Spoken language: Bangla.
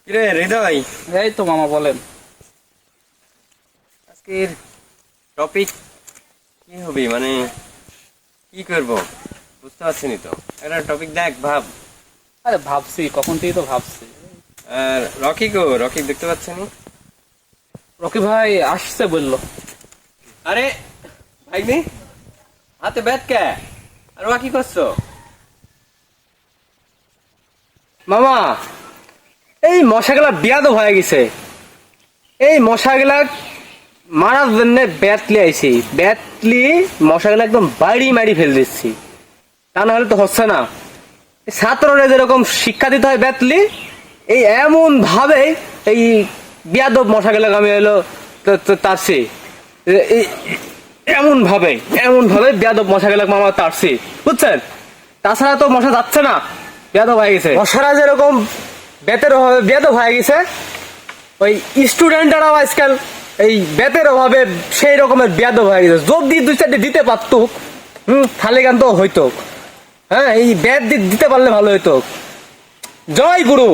কিরে হৃদয়, এই তো মামা বলেন। আজকের টপিক কি হবে, মানে কি করব বুঝতে পারছি না তো। একটা টপিক দেখ, ভাব। আরে ভাবছি, কখন থেকে তো ভাবছি। আর রকি গো, রকি দেখতে পাচ্ছি না। রকি ভাই আসছে বললো। আরে ভাইনি, হাতে ব্যাট কে? আর ওয়া কি করছো? মামা, এই মশাগুলা বিয়াদব হয়ে গেছে। এই মশাগুলা মারার জন্য ব্যাটলি আইছি, ব্যাটলি মশাগুলা একদম বাড়ি মারি ফেল দিচ্ছি, তা না হলে তো হচ্ছে না। ছাত্ররা যেরকম শিক্ষা দিতে হয় ব্যাটলি, এই এমন ভাবে এই বিয়াদব মশাগুলাকে আমি হলো তারছি, এমন ভাবে বিয়াদব মশাগুলাকে মামা তারছি, বুঝছেন? তাছাড়া তো মশা যাচ্ছে না, বেয়াদব হয়ে গেছে মশারা যেরকম বেয়াদব হয়ে গেছে, ওই স্টুডেন্টরাও আজকাল এই বেতের অভাবে সেই রকমের বেয়াদব হয়ে গেছে। যদি দুই চারটে দিতে পারতো, তাহলে গান তো হইতো। হ্যাঁ, এই ব্যাট দিতে পারলে ভালো হইতো। জয় গুরু।